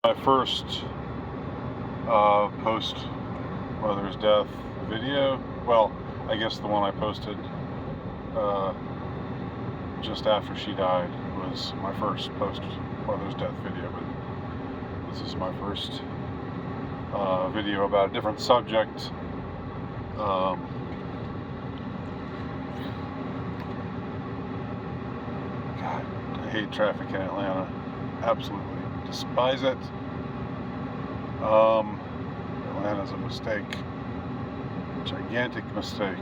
My first post-mother's death video, well, I guess the one I posted just after she died was my first post-mother's death video, but this is my first video about a different subject. God, I hate traffic in Atlanta. Absolutely despise it. Atlanta's a mistake. Gigantic mistake.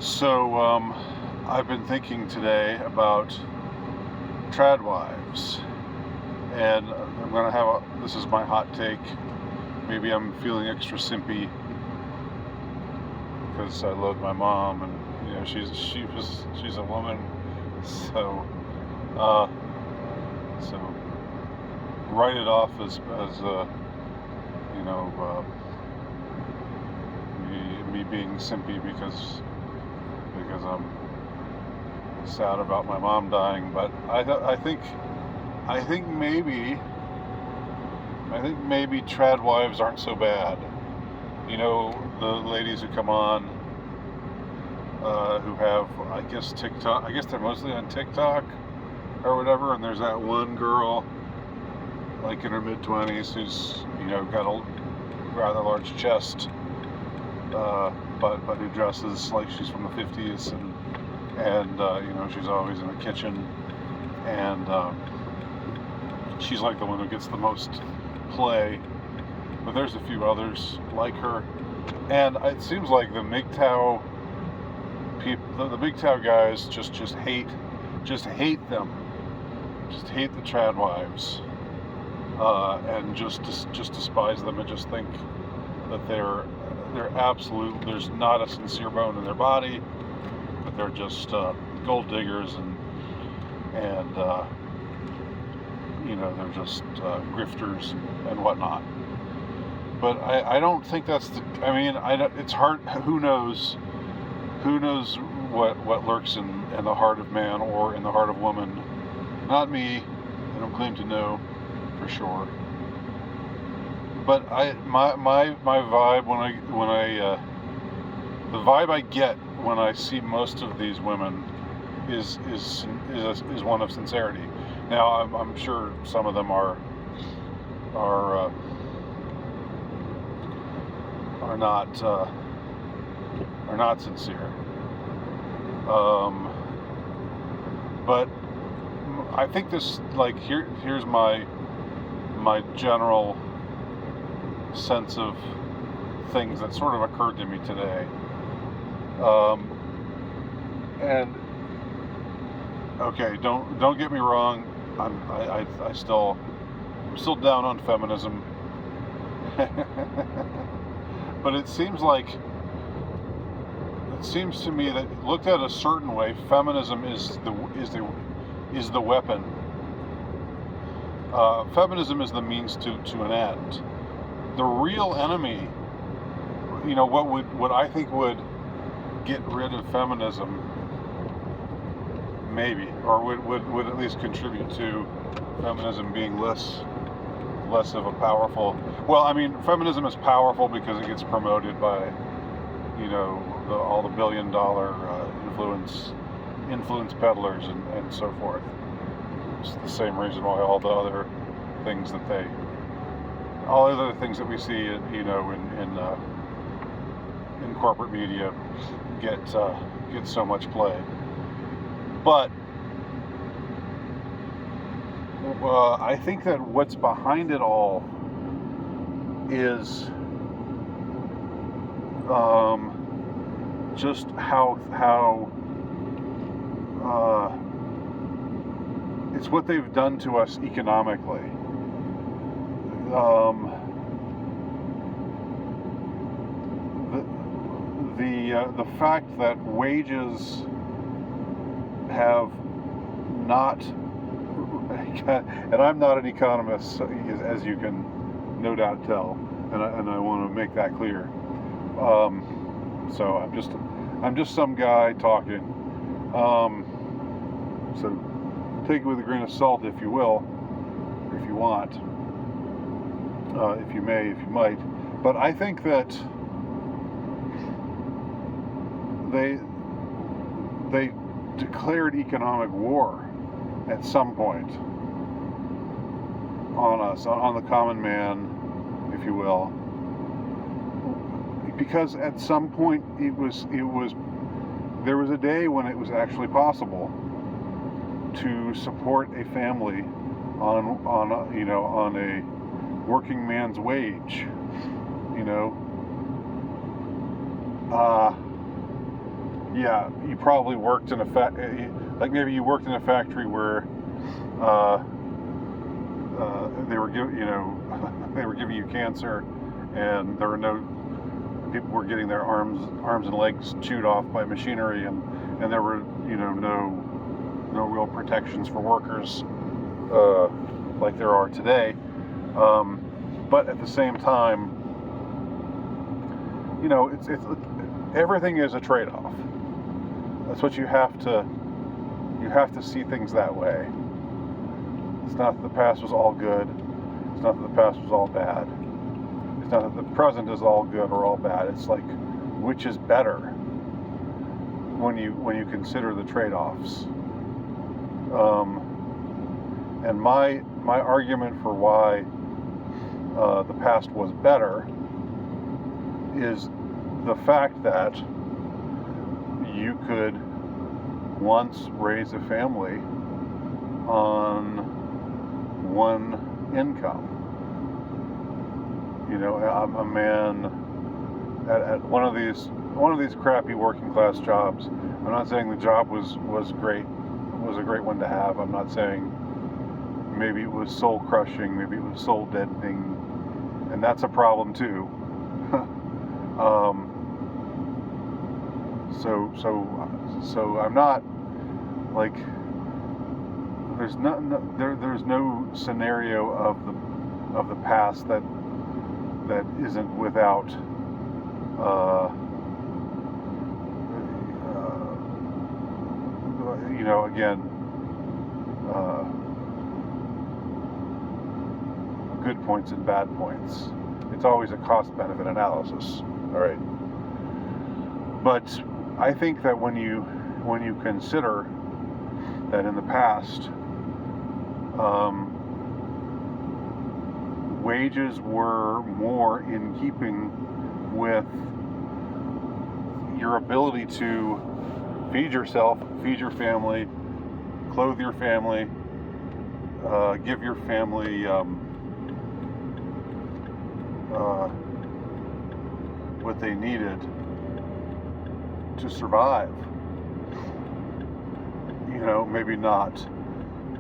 So, I've been thinking today about trad wives. And I'm going to have this is my hot take. Maybe I'm feeling extra simpy because I love my mom, and you know she's a woman, so write it off as you know me being simpy because I'm sad about my mom dying. But I think maybe trad wives aren't so bad. You know, the ladies who come on who have, I guess, TikTok. I guess they're mostly on TikTok or whatever. And there's that one girl, like in her mid-20s, who's, you know, got a rather large chest, but who dresses like she's from the 50s, and you know, she's always in the kitchen, and she's like the one who gets the most play. But there's a few others like her, and it seems like the MGTOW people, the MGTOW guys, just hate them, just hate the trad wives, and just despise them, and just think that they're absolute. There's not a sincere bone in their body, but they're just gold diggers, and you know, they're just grifters and whatnot. But I don't think that's the. I mean, it's hard. Who knows? Who knows what lurks in the heart of man or in the heart of woman? Not me. I don't claim to know for sure. But my vibe the vibe I get when I see most of these women is one of sincerity. Now I'm sure some of them are not sincere. But I think this, like, here's my general sense of things that sort of occurred to me today. And okay, don't get me wrong. I'm still down on feminism. But it seems to me that, looked at a certain way, feminism is the weapon. Feminism is the means to an end. The real enemy, you know, what I think would get rid of feminism, maybe, or would at least contribute to feminism being less of a powerful. Well, I mean, feminism is powerful because it gets promoted by, you know, all the billion-dollar influence peddlers and so forth. It's the same reason why all the other things that we see, you know, in corporate media get so much play. But I think that what's behind it all is just how it's what they've done to us economically. The fact that wages have not, and I'm not an economist, as you can no doubt tell, and I want to make that clear. So I'm just some guy talking. So take it with a grain of salt, if you will. if you want, if you may, if you might. But I think that they declared economic war at some point on us, on the common man, if you will, because at some point there was a day when it was actually possible to support a family on a working man's wage, yeah, you probably worked in like maybe you worked in a factory where they were giving you cancer, and there were people were getting their arms and legs chewed off by machinery, and there were no real protections for workers like there are today. But at the same time, it's everything is a trade-off. That's what you have to see things that way. It's not that the past was all good. It's not that the past was all bad. It's not that the present is all good or all bad. It's like, which is better when you consider the trade-offs. And my argument for why the past was better is the fact that you could once raise a family on one income. A man at one of these crappy working class jobs. I'm not saying the job was great. It was a great one to have. I'm not saying maybe it was soul crushing, maybe it was soul deadening, and that's a problem too. So I'm not like there's no scenario of the past that isn't without good points and bad points. It's always a cost-benefit analysis. All right. But I think that when you consider that in the past, wages were more in keeping with your ability to feed yourself, feed your family, clothe your family, give your family what they needed to survive. Maybe not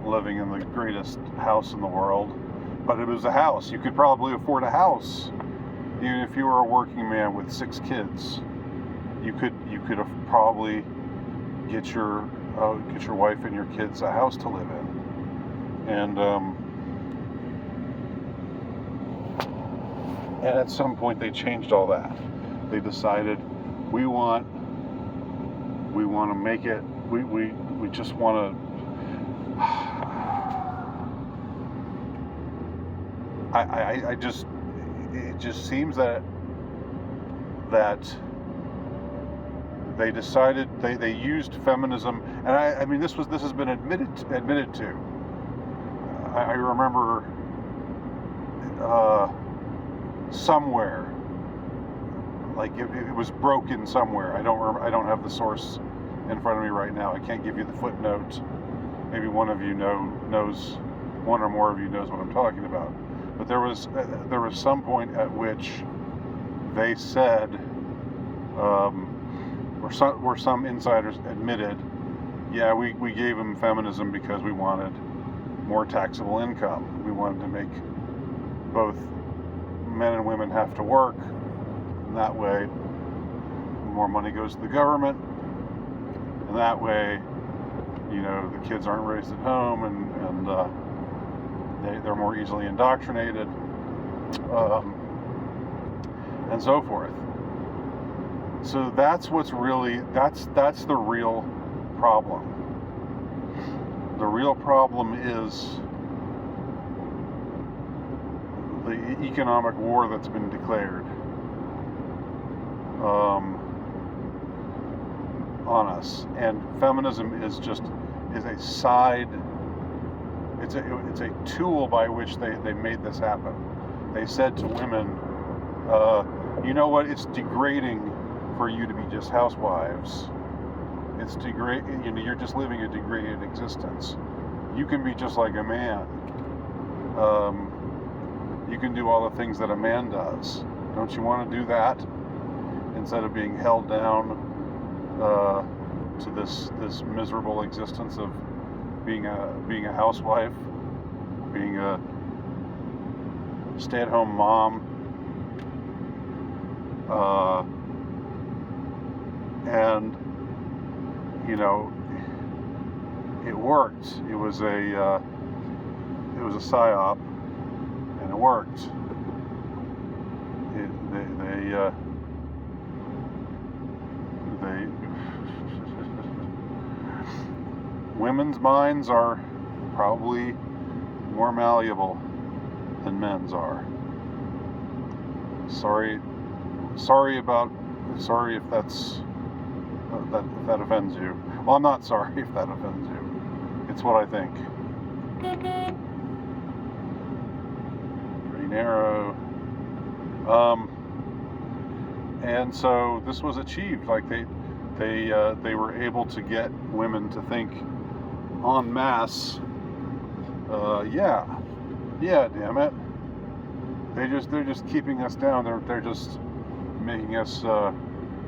living in the greatest house in the world, but it was a house. You could probably afford a house, even if you were a working man with 6 kids. You could probably get your wife and your kids a house to live in, and at some point they changed all that. They decided we want to make it. We just want to. It just seems that they decided they used feminism, and I mean this has been admitted to. I remember somewhere, like it was broken somewhere. I don't have the source in front of me right now. I can't give you the footnote. Maybe one of you knows, one or more of you knows what I'm talking about. But there was some point at which they said, or some insiders admitted, yeah, we gave them feminism because we wanted more taxable income. We wanted to make both men and women have to work, and that way more money goes to the government, and that way the kids aren't raised at home, and they're more easily indoctrinated, and so forth. So that's what's really that's the real problem. The real problem is the economic war that's been declared on us, and feminism is a side. It's a tool by which they made this happen. They said to women, you know what? It's degrading for you to be just housewives. It's you're just living a degraded existence. You can be just like a man. You can do all the things that a man does. Don't you want to do that instead of being held down to this miserable existence of being a housewife, being a stay-at-home mom, and it worked. It was a psyop, and it worked. Women's minds are probably more malleable than men's are. Sorry if that offends you. Well, I'm not sorry if that offends you. It's what I think. Pretty narrow. And so this was achieved. Like they were able to get women to think en masse. Yeah, damn it. They're just keeping us down. They're just making us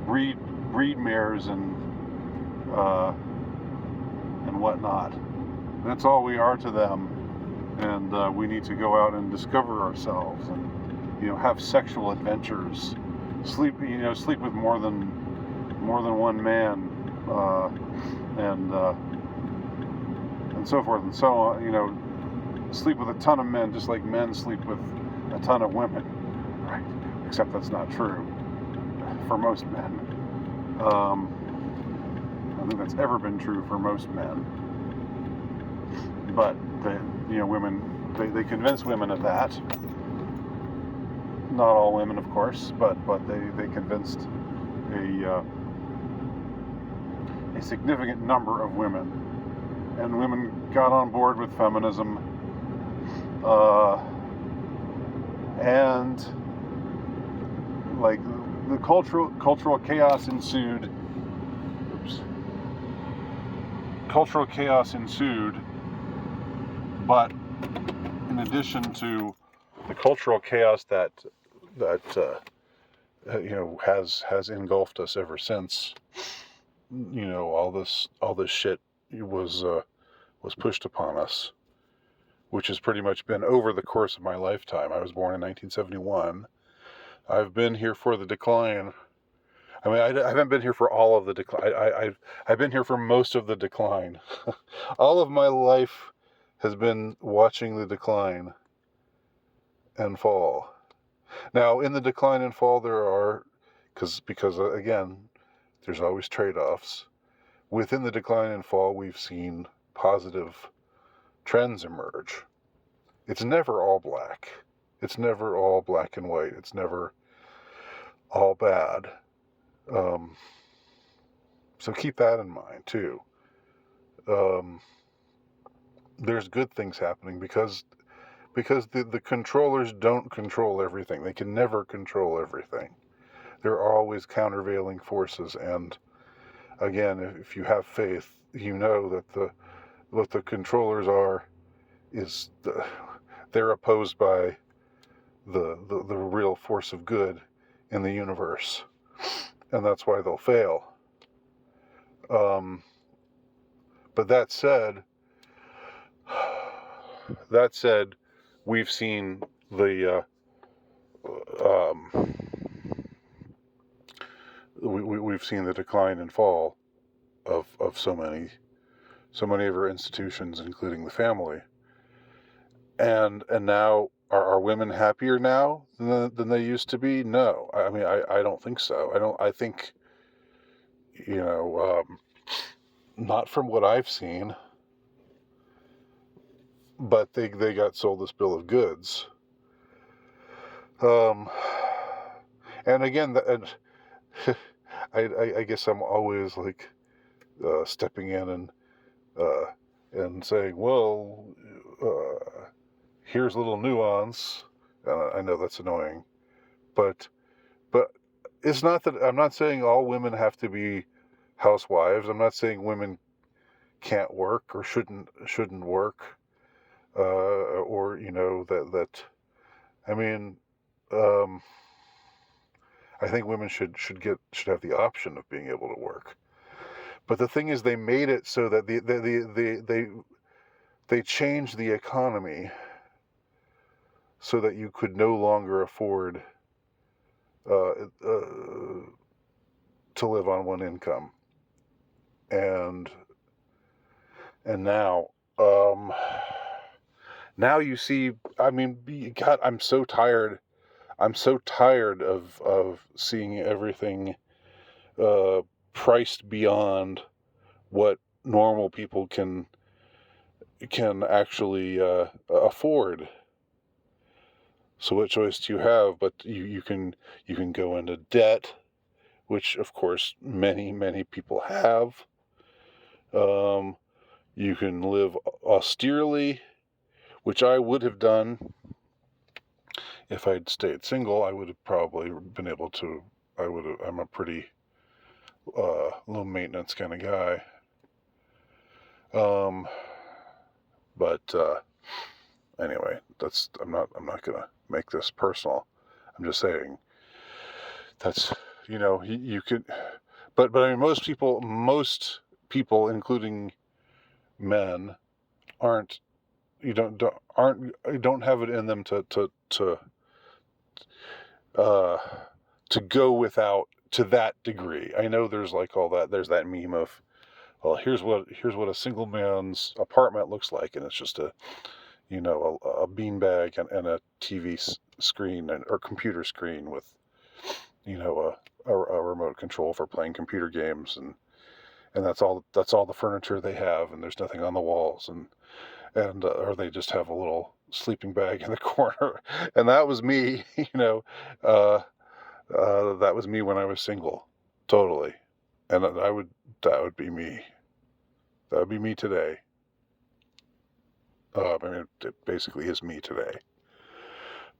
breed mares and whatnot. That's all we are to them, and we need to go out and discover ourselves and have sexual adventures, sleep with more than one man, and so forth and so on. Sleep with a ton of men just like men sleep with a ton of women, right? Except that's not true for most men. I don't think that's ever been true for most men. But women, they convince women of that. Not all women, of course, but they convinced a significant number of women, and women got on board with feminism, and like the cultural chaos ensued. Cultural chaos ensued, but in addition to the cultural chaos that has engulfed us ever since, all this shit was pushed upon us, which has pretty much been over the course of my lifetime. I was born in 1971. I've been here for the decline. I mean, I haven't been here for all of the decline. I've been here for most of the decline. All of my life has been watching the decline and fall. Now, in the decline and fall, there are, because again, there's always trade-offs. Within the decline and fall, we've seen positive trends emerge. It's never all black. It's never all black and white. It's never all bad. So keep that in mind too. There's good things happening because the controllers don't control everything. They can never control everything. There are always countervailing forces, and again, if you have faith, you know that what the controllers are is they're opposed by the real force of good in the universe, and that's why they'll fail. But that said, we've seen we've seen the decline and fall of so many of our institutions, including the family. And now, are women happier now than they used to be? No, I mean, I don't think so. I think, not from what I've seen, but they got sold this bill of goods. Um, and again, I guess I'm always like stepping in and saying, well, here's a little nuance. I know that's annoying, but it's not that I'm not saying all women have to be housewives. I'm not saying women can't work or shouldn't work, or that. I mean, um, I think women should have the option of being able to work. But the thing is, they made it so that they changed the economy so that you could no longer afford uh, uh, to live on one income, and now um, now you see. I mean, God, I'm so tired. I'm so tired of seeing everything uh, priced beyond what normal people can actually afford. So what choice do you have? But you can go into debt, which of course many people have. Um, you can live austerely, which I would have done if I'd stayed single. I would have probably been able to. I would have. I'm a pretty low maintenance kind of guy. Um, but anyway, I'm not gonna make this personal. I'm just saying that's you could, but I mean most people, including men, aren't you don't have it in them uh, to go without to that degree. I know there's like all that. There's that meme of, well, here's what a single man's apartment looks like, and it's just a beanbag and a TV screen or computer screen with a remote control for playing computer games, and that's all the furniture they have, and there's nothing on the walls, and or they just have a little sleeping bag in the corner. And that was me. uh, that was me when I was single, totally. And that would be me. That would be me today. I mean, it basically is me today.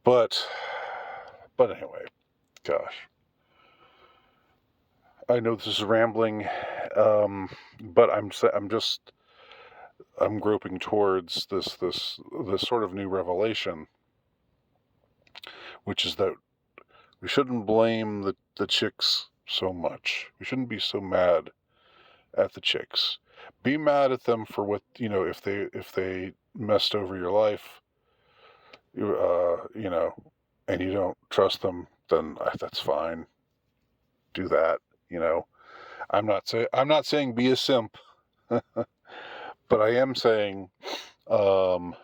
But anyway, gosh, I know this is rambling, but I'm groping towards this sort of new revelation, which is that we shouldn't blame the chicks so much. We shouldn't be so mad at the chicks. Be mad at them for what, if they messed over your life, and you don't trust them, then that's fine. Do that. You know, I'm not saying be a simp, but I am saying um,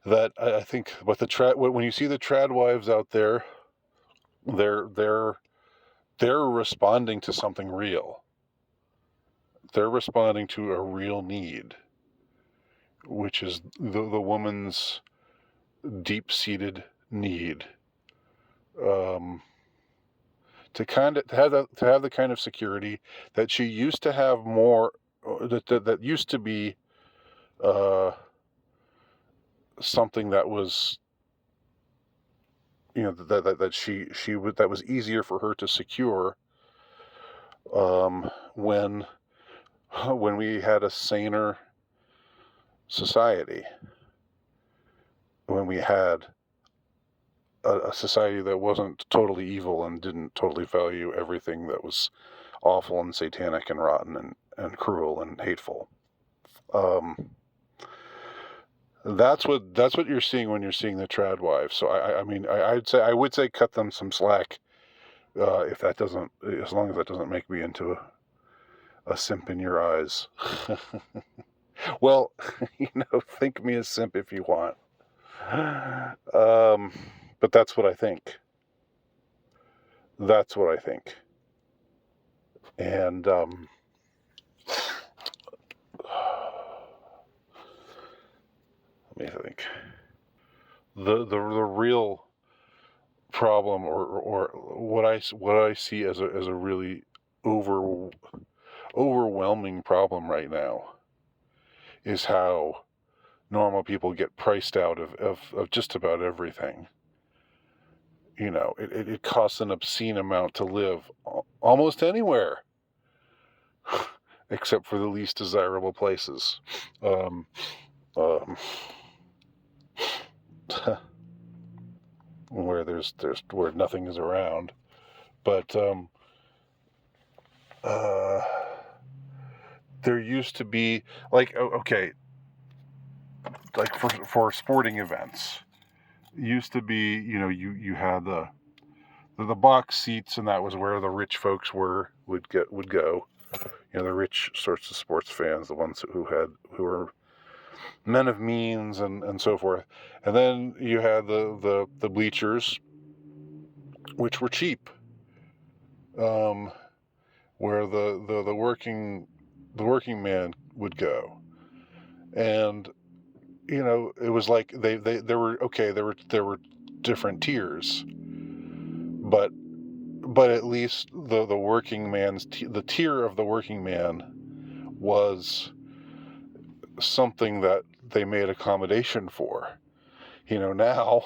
that I think when you see the trad wives out there, they're they're they're responding to something real. They're responding to a real need, which is the woman's deep-seated need, um, to have the kind of security that she used to have more, that used to be uh, something that was, that was easier for her to secure, when we had a saner society, when we had a society that wasn't totally evil and didn't totally value everything that was awful and satanic and rotten and cruel and hateful. Um, that's what you're seeing when you're seeing the trad wives. So I would say cut them some slack, if that doesn't, as long as that doesn't make me into a simp in your eyes. Well, think me a simp if you want. But that's what I think. That's what I think. And let me think. The real problem, or what I see as a really overwhelming problem right now, is how normal people get priced out of just about everything. It costs an obscene amount to live almost anywhere, except for the least desirable places. Um, um, where nothing is around. But there used to be, like, okay, like for sporting events, used to be, you had the box seats, and that was where the rich folks would go. The rich sorts of sports fans, the ones who were men of means and so forth. And then you had the bleachers, which were cheap, where the working man would go. And it was like there were different tiers, but at least the working man's the tier of the working man was something that they made accommodation for. Now,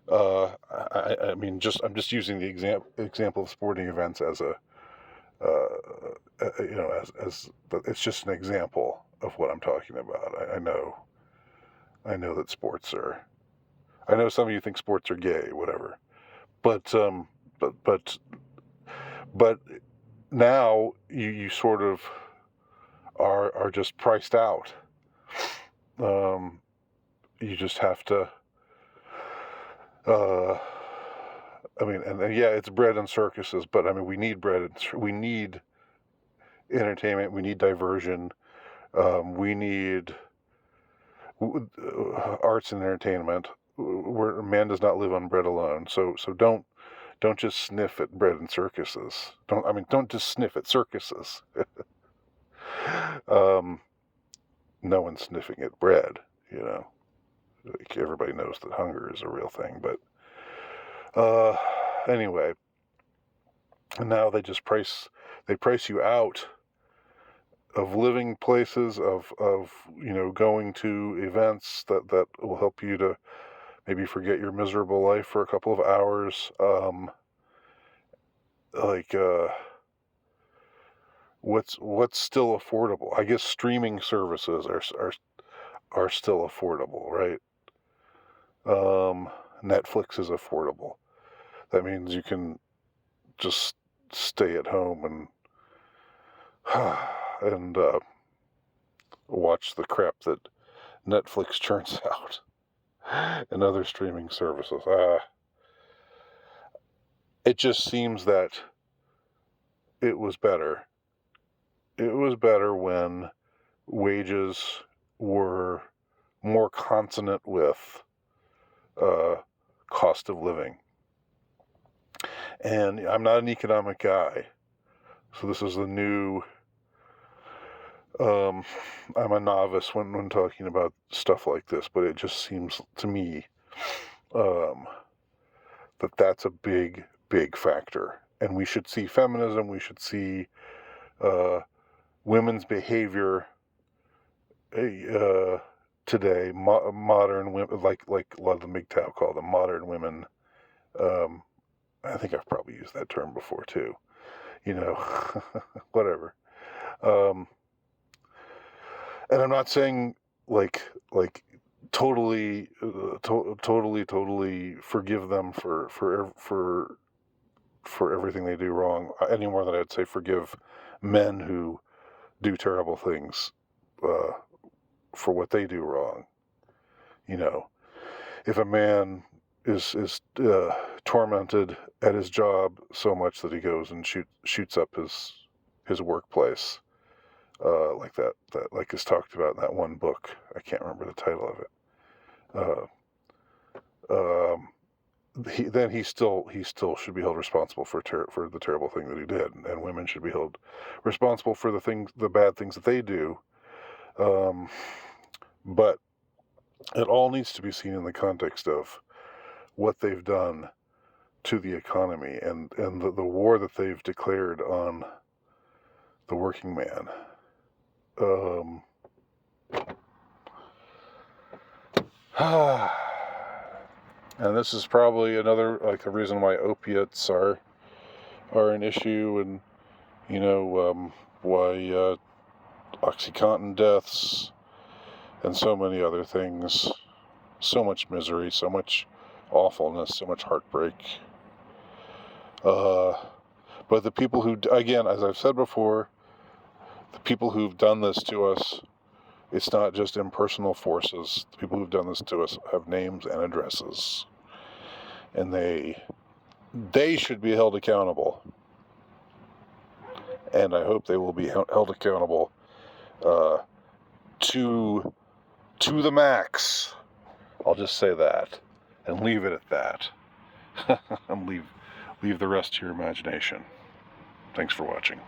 I mean, I'm just using the example of sporting events as but it's just an example of what I'm talking about. I know that sports are. I know some of you think sports are gay, whatever, but but now you sort of are just priced out. You just have to. I mean, and yeah, it's bread and circuses, but I mean, we need we need entertainment, we need diversion, we need arts and entertainment. Where man does not live on bread alone. So don't just sniff at bread and circuses. Don't just sniff at circuses. No one's sniffing at bread, Like, everybody knows that hunger is a real thing, but anyway, now they price you out of living places, of going to events that will help you to maybe forget your miserable life for a couple of hours. What's still affordable? I guess streaming services are still affordable, right? Netflix is affordable. That means you can just stay at home and watch the crap that Netflix churns out and other streaming services. It just seems that it was better. It was better when wages were more consonant with cost of living. And I'm not an economic guy, so this is the new. I'm a novice when talking about stuff like this, but it just seems to me that's a big factor. And we should see feminism, we should see women's behavior today, modern women, like a lot of the MGTOW call them modern women. I think I've probably used that term before too. Whatever. And I'm not saying like totally forgive them for everything they do wrong, any more than I'd say forgive men who do terrible things for what they do wrong. If a man is tormented at his job so much that he goes and shoots up his workplace, like that like is talked about in that one book. I can't remember the title of it. Then he still should be held responsible for the terrible thing that he did, and women should be held responsible for the bad things that they do. But it all needs to be seen in the context of what they've done to the economy and the war that they've declared on the working man. And this is probably another, like, a reason why opiates are an issue, and why OxyContin deaths and so many other things. So much misery, so much awfulness, so much heartbreak. But the people who, again, as I've said before, the people who've done this to us, it's not just impersonal forces. The people who've done this to us have names and addresses. And they should be held accountable. And I hope they will be held accountable to the max. I'll just say that and leave it at that. And leave the rest to your imagination. Thanks for watching.